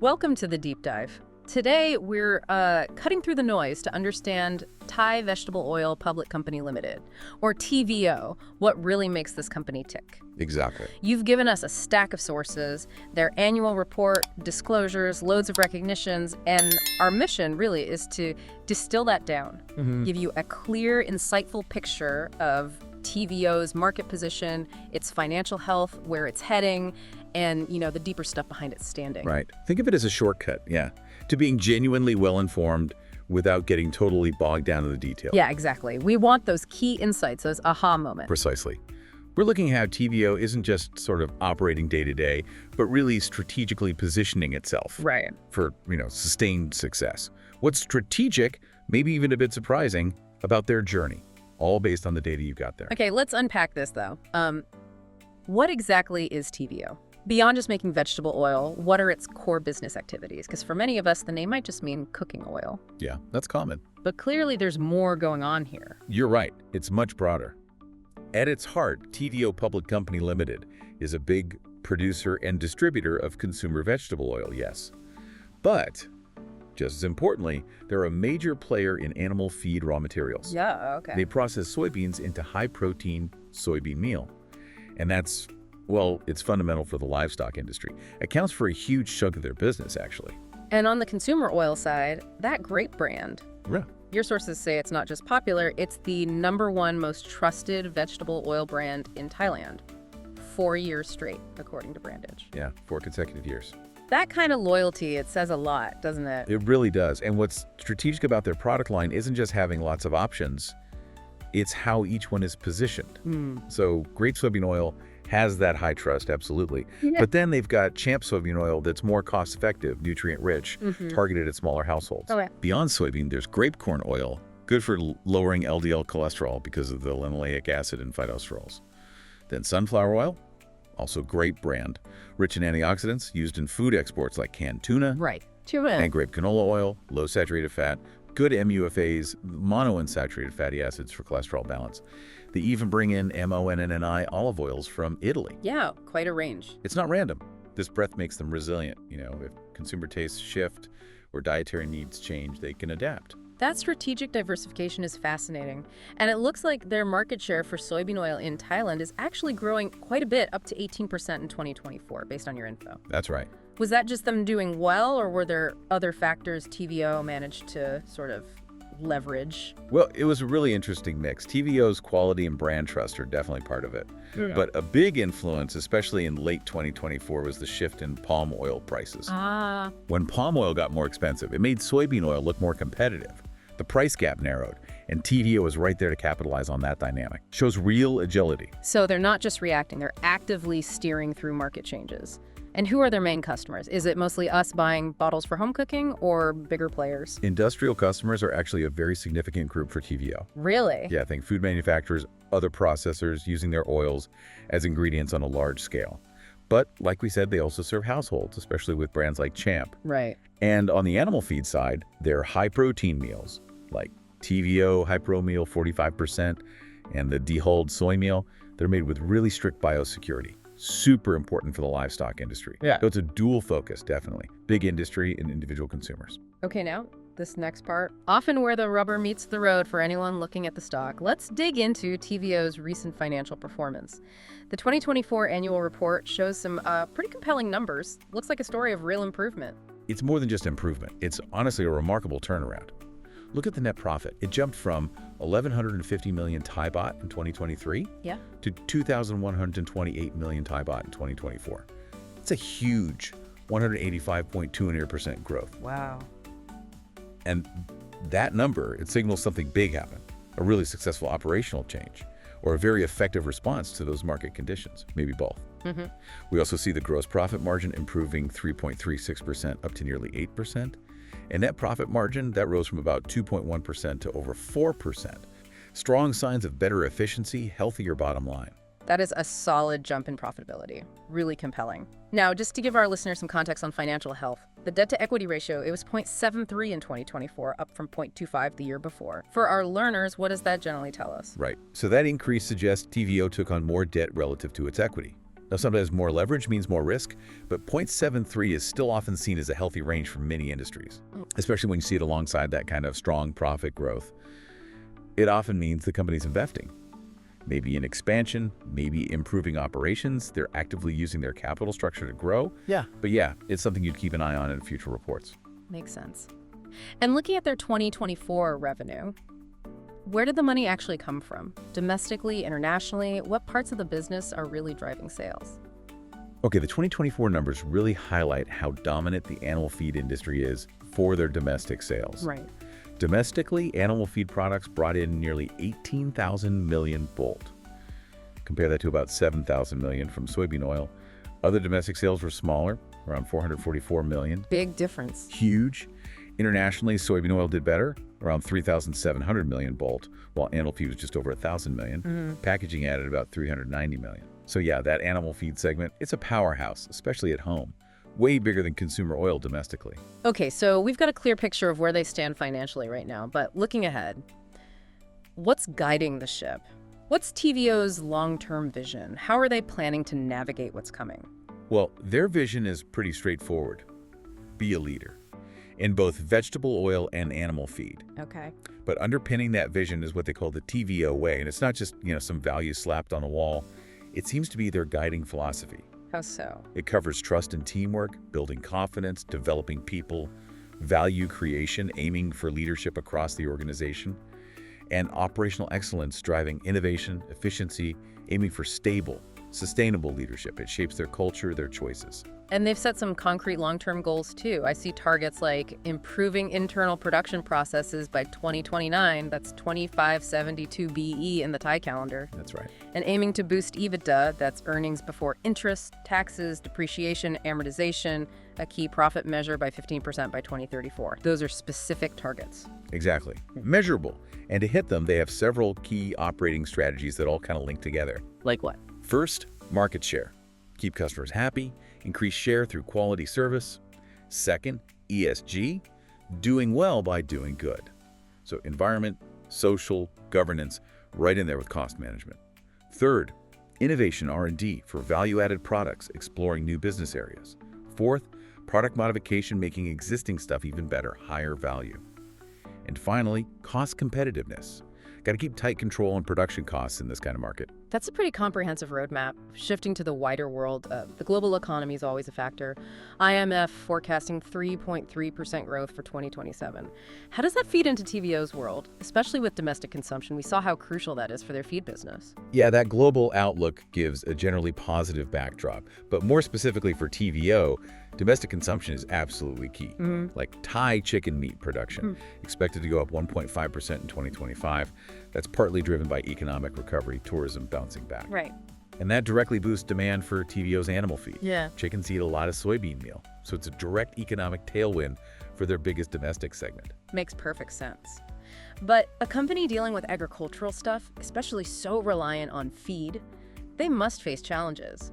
Welcome to the deep dive. Today, we're cutting through the noise to understand Thai Vegetable Oil Public Company Limited, or TVO, what really makes this company tick. Exactly. You've given us a stack of sources, their annual report, disclosures, loads of recognitions, and our mission really is to distill that down, give you a clear, insightful picture of TVO's market position, its financial health, where it's heading, and, the deeper stuff behind its standing. Right. Think of it as a shortcut, to being genuinely well-informed without getting totally bogged down in the details. Yeah, exactly. We want those key insights, those aha moments. Precisely. We're looking at how TVO isn't just sort of operating day-to-day, but really strategically positioning itself for, sustained success. What's strategic, maybe even a bit surprising, about their journey, all based on the data you got there. Okay, let's unpack this, though. What exactly is TVO? Beyond just making vegetable oil, what are its core business activities? Because for many of us, the name might just mean cooking oil. Yeah, that's common. But clearly there's more going on here. You're right. It's much broader. At its heart, TVO Public Company Limited is a big producer and distributor of consumer vegetable oil, yes. But, just as importantly, they're a major player in animal feed raw materials. Yeah, okay. They process soybeans into high-protein soybean meal. And that's, well, it's fundamental for the livestock industry. It accounts for a huge chunk of their business, actually. And on the consumer oil side, that grape brand. Yeah. Your sources say it's not just popular, it's the #1 most trusted vegetable oil brand in Thailand. 4 years straight, according to Brandage. Yeah, 4 consecutive years. That kind of loyalty, it says a lot, doesn't it? It really does. And what's strategic about their product line isn't just having lots of options, it's how each one is positioned. So grape soybean oil has that high trust, absolutely. Yeah. But then they've got Champ soybean oil that's more cost-effective, nutrient-rich, targeted at smaller households. Okay. Beyond soybean, there's grape corn oil, good for lowering LDL cholesterol because of the linoleic acid and phytosterols. Then sunflower oil, also great brand, rich in antioxidants, used in food exports like canned tuna. Right. And grape canola oil, low saturated fat, good MUFAs, monounsaturated fatty acids for cholesterol balance. They even bring in MONNI olive oils from Italy. Yeah, quite a range. It's not random. This breadth makes them resilient. If consumer tastes shift or dietary needs change, they can adapt. That strategic diversification is fascinating. And it looks like their market share for soybean oil in Thailand is actually growing quite a bit, up to 18% in 2024, based on your info. That's right. Was that just them doing well, or were there other factors TVO managed to sort of leverage? Well, it was a really interesting mix. TVO's quality and brand trust are definitely part of it. Yeah. But a big influence, especially in late 2024, was the shift in palm oil prices. When palm oil got more expensive, it made soybean oil look more competitive. The price gap narrowed, and TVO was right there to capitalize on that dynamic. Shows real agility. So they're not just reacting, they're actively steering through market changes. And who are their main customers? Is it mostly us buying bottles for home cooking or bigger players? Industrial customers are actually a very significant group for TVO. Really? Yeah, think food manufacturers, other processors using their oils as ingredients on a large scale. But like we said, they also serve households, especially with brands like Champ. Right. And on the animal feed side, they're high-protein meals, like TVO High Pro Meal 45% and the dehulled soy meal. They're made with really strict biosecurity. Super important for the livestock industry. Yeah. So it's a dual focus, definitely. Big industry and individual consumers. Okay, now, this next part. Often where the rubber meets the road for anyone looking at the stock. Let's dig into TVO's recent financial performance. The 2024 annual report shows some pretty compelling numbers. Looks like a story of real improvement. It's more than just improvement. It's honestly a remarkable turnaround. Look at the net profit. It jumped from 1,150 million Thai baht in 2023 to 2,128 million Thai baht in 2024. It's a huge 185.2% growth. Wow. And that number, it signals something big happened, a really successful operational change, or a very effective response to those market conditions, maybe both. We also see the gross profit margin improving 3.36% up to nearly 8%. And net profit margin, that rose from about 2.1% to over 4%. Strong signs of better efficiency, healthier bottom line. That is a solid jump in profitability. Really compelling. Now, just to give our listeners some context on financial health, the debt-to-equity ratio, it was 0.73 in 2024, up from 0.25 the year before. For our learners, what does that generally tell us? Right. So that increase suggests TVO took on more debt relative to its equity. Now, sometimes more leverage means more risk, but 0.73 is still often seen as a healthy range for many industries, especially when you see it alongside that kind of strong profit growth. It often means the company's investing, maybe in expansion, maybe improving operations. They're actively using their capital structure to grow. Yeah. But yeah, it's something you'd keep an eye on in future reports. Makes sense. And looking at their 2024 revenue, where did the money actually come from? Domestically, internationally, what parts of the business are really driving sales? Okay, the 2024 numbers really highlight how dominant the animal feed industry is for their domestic sales. Right. Domestically, animal feed products brought in nearly 18,000 million bolt. Compare that to about 7,000 million from soybean oil. Other domestic sales were smaller, around 444 million. Big difference. Huge. Internationally, soybean oil did better, around 3,700 million bolt, while animal feed was just over 1,000 million. Packaging added about 390 million. So yeah, that animal feed segment, it's a powerhouse, especially at home. Way bigger than consumer oil domestically. Okay, so we've got a clear picture of where they stand financially right now, but looking ahead, what's guiding the ship? What's TVO's long-term vision? How are they planning to navigate what's coming? Well, their vision is pretty straightforward. Be a leader in both vegetable oil and animal feed. Okay. But underpinning that vision is what they call the TVO way. And it's not just, some values slapped on a wall. It seems to be their guiding philosophy. How so? It covers trust and teamwork, building confidence, developing people, value creation, aiming for leadership across the organization, and operational excellence, driving innovation, efficiency, aiming for stable, sustainable leadership. It shapes their culture, their choices. And they've set some concrete long-term goals too. I see targets like improving internal production processes by 2029, that's 2572 BE in the Thai calendar, That's right. and aiming to boost EBITDA, that's earnings before interest, taxes, depreciation, amortization, a key profit measure by 15% by 2034. Those are specific targets. Exactly. Measurable. And to hit them, they have several key operating strategies that all kind of link together. Like what? First, market share. Keep customers happy, increase share through quality service. Second, ESG, doing well by doing good. So environment, social, governance, right in there with cost management. Third, innovation R&D for value-added products, exploring new business areas. Fourth, product modification, making existing stuff even better, higher value. And finally, cost competitiveness. Got to keep tight control on production costs in this kind of market. That's a pretty comprehensive roadmap. Shifting to the wider world, the global economy is always a factor. IMF forecasting 3.3% growth for 2027. How does that feed into TVO's world, especially with domestic consumption? We saw how crucial that is for their feed business. Yeah, that global outlook gives a generally positive backdrop. But more specifically for TVO, domestic consumption is absolutely key. Like Thai chicken meat production, expected to go up 1.5% in 2025. That's partly driven by economic recovery, tourism bouncing back. Right. And that directly boosts demand for TVO's animal feed. Yeah. Chickens eat a lot of soybean meal, so it's a direct economic tailwind for their biggest domestic segment. Makes perfect sense. But a company dealing with agricultural stuff, especially so reliant on feed, they must face challenges.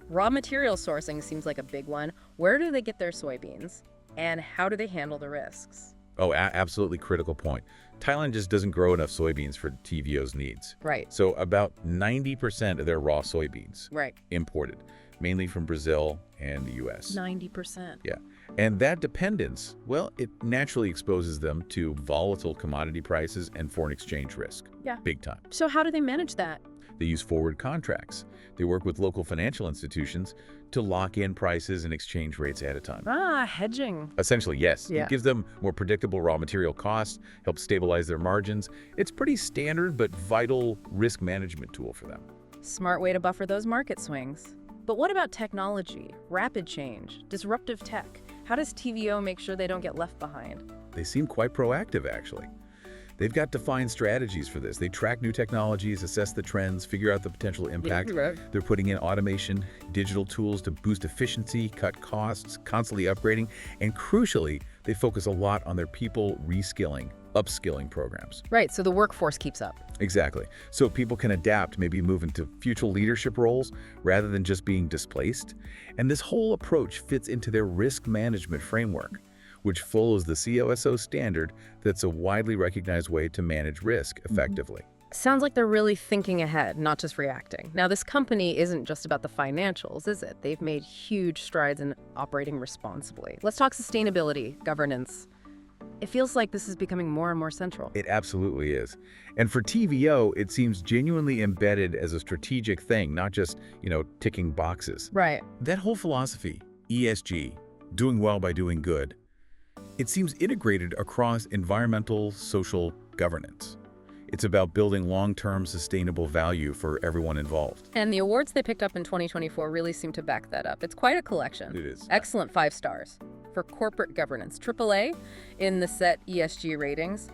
Raw material sourcing seems like a big one. Where do they get their soybeans? And how do they handle the risks? Oh, absolutely critical point. Thailand just doesn't grow enough soybeans for TVO's needs. Right. So about 90% of their raw soybeans Right. imported, mainly from Brazil and the US. 90%. Yeah. And that dependence, well, it naturally exposes them to volatile commodity prices and foreign exchange risk. Yeah. Big time. So how do they manage that? They use forward contracts. They work with local financial institutions to lock in prices and exchange rates ahead of time. Hedging. Essentially, yes. Yeah. It gives them more predictable raw material costs, helps stabilize their margins. It's pretty standard but vital risk management tool for them. Smart way to buffer those market swings. But what about technology, rapid change, disruptive tech? How does TVO make sure they don't get left behind? They seem quite proactive, actually. They've got defined strategies for this. They track new technologies, assess the trends, figure out the potential impact. Right. They're putting in automation, digital tools to boost efficiency, cut costs, constantly upgrading, and crucially, they focus a lot on their people reskilling, upskilling programs. Right, so the workforce keeps up. Exactly. So people can adapt, maybe move into future leadership roles rather than just being displaced. And this whole approach fits into their risk management framework, which follows the COSO standard that's a widely recognized way to manage risk effectively. Sounds like they're really thinking ahead, not just reacting. Now, this company isn't just about the financials, is it? They've made huge strides in operating responsibly. Let's talk sustainability, governance. It feels like this is becoming more and more central. It absolutely is. And for TVO, it seems genuinely embedded as a strategic thing, not just, ticking boxes. Right. That whole philosophy, ESG, doing well by doing good, it seems integrated across environmental, social governance. It's about building long-term sustainable value for everyone involved. And the awards they picked up in 2024 really seem to back that up. It's quite a collection. It is. Excellent 5 stars. For corporate governance, AAA in the set ESG ratings.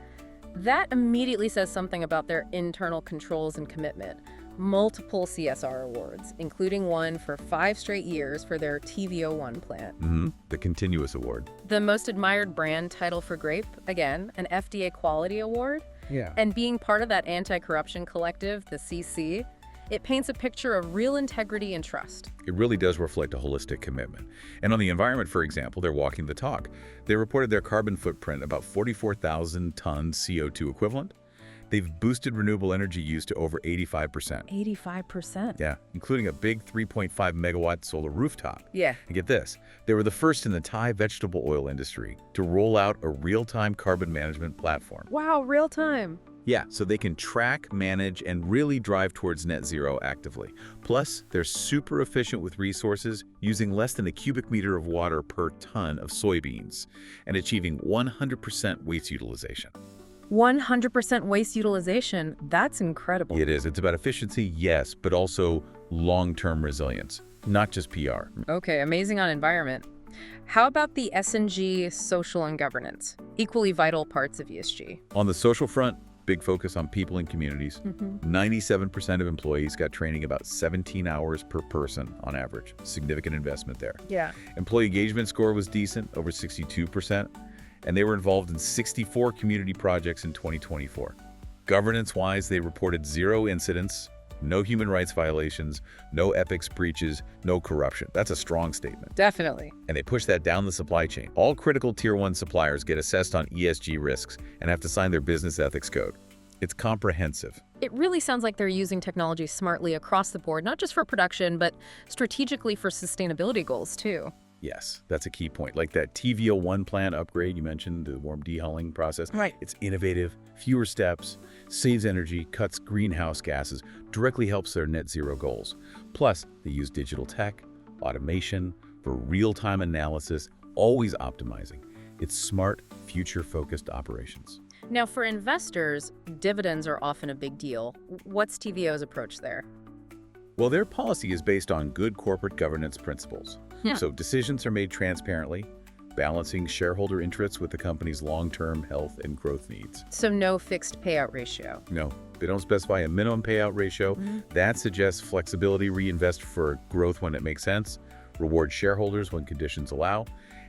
That immediately says something about their internal controls and commitment. Multiple CSR awards, including one for 5 straight years for their TVO plant. The Continuous Award. The most admired brand title for Grape, again, an FDA quality award. Yeah. And being part of that anti-corruption collective, the CC, it paints a picture of real integrity and trust. It really does reflect a holistic commitment. And on the environment, for example, they're walking the talk. They reported their carbon footprint, about 44,000 tons CO2 equivalent. They've boosted renewable energy use to over 85%. 85%? Yeah, including a big 3.5 megawatt solar rooftop. Yeah. And get this, they were the first in the Thai vegetable oil industry to roll out a real-time carbon management platform. Wow, real time. Yeah, so they can track, manage, and really drive towards net zero actively. Plus, they're super efficient with resources, using less than a cubic meter of water per ton of soybeans, and achieving 100% waste utilization. 100% waste utilization. That's incredible. It is. It's about efficiency, yes, but also long-term resilience, not just PR. Okay, amazing on environment. How about the S&G social and governance? Equally vital parts of ESG. On the social front, big focus on people and communities. 97% of employees got training about 17 hours per person on average. Significant investment there. Yeah. Employee engagement score was decent, over 62%, and they were involved in 64 community projects in 2024. Governance-wise, they reported 0 incidents, no human rights violations, no ethics breaches, no corruption. That's a strong statement. Definitely. And they push that down the supply chain. All critical Tier 1 suppliers get assessed on ESG risks and have to sign their business ethics code. It's comprehensive. It really sounds like they're using technology smartly across the board, not just for production, but strategically for sustainability goals, too. Yes, that's a key point. Like that TVO plant upgrade you mentioned, the warm dehulling process. Right. It's innovative, fewer steps, saves energy, cuts greenhouse gases, directly helps their net zero goals. Plus, they use digital tech, automation for real-time analysis, always optimizing. It's smart, future-focused operations. Now, for investors, dividends are often a big deal. What's TVO's approach there? Well, their policy is based on good corporate governance principles. Yeah. So decisions are made transparently, balancing shareholder interests with the company's long-term health and growth needs. So no fixed payout ratio. No, they don't specify a minimum payout ratio. That suggests flexibility, reinvest for growth when it makes sense, reward shareholders when conditions allow.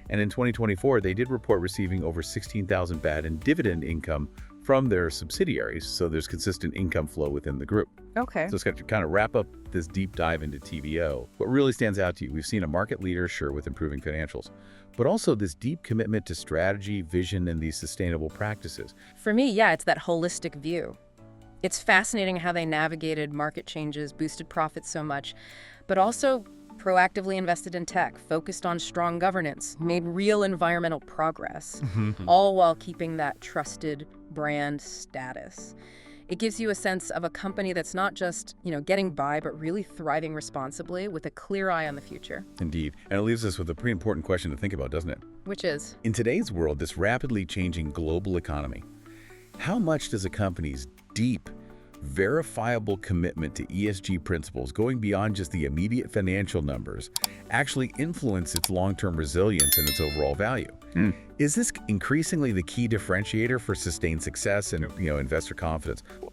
And in 2024, they did report receiving over 16,000 BAD in dividend income from their subsidiaries, so there's consistent income flow within the group. Okay. So it's got to kind of wrap up this deep dive into TVO. What really stands out to you? We've seen a market leader, sure, with improving financials, but also this deep commitment to strategy, vision, and these sustainable practices. For me, yeah, it's that holistic view. It's fascinating how they navigated market changes, boosted profits so much, but also proactively invested in tech, focused on strong governance, made real environmental progress, all while keeping that trusted brand status. It gives you a sense of a company that's not just, getting by, but really thriving responsibly with a clear eye on the future. Indeed. And it leaves us with a pretty important question to think about, doesn't it? Which is? In today's world, this rapidly changing global economy, how much does a company's deep, verifiable commitment to ESG principles, going beyond just the immediate financial numbers, actually influence its long-term resilience and its overall value? Is this increasingly the key differentiator for sustained success and investor confidence?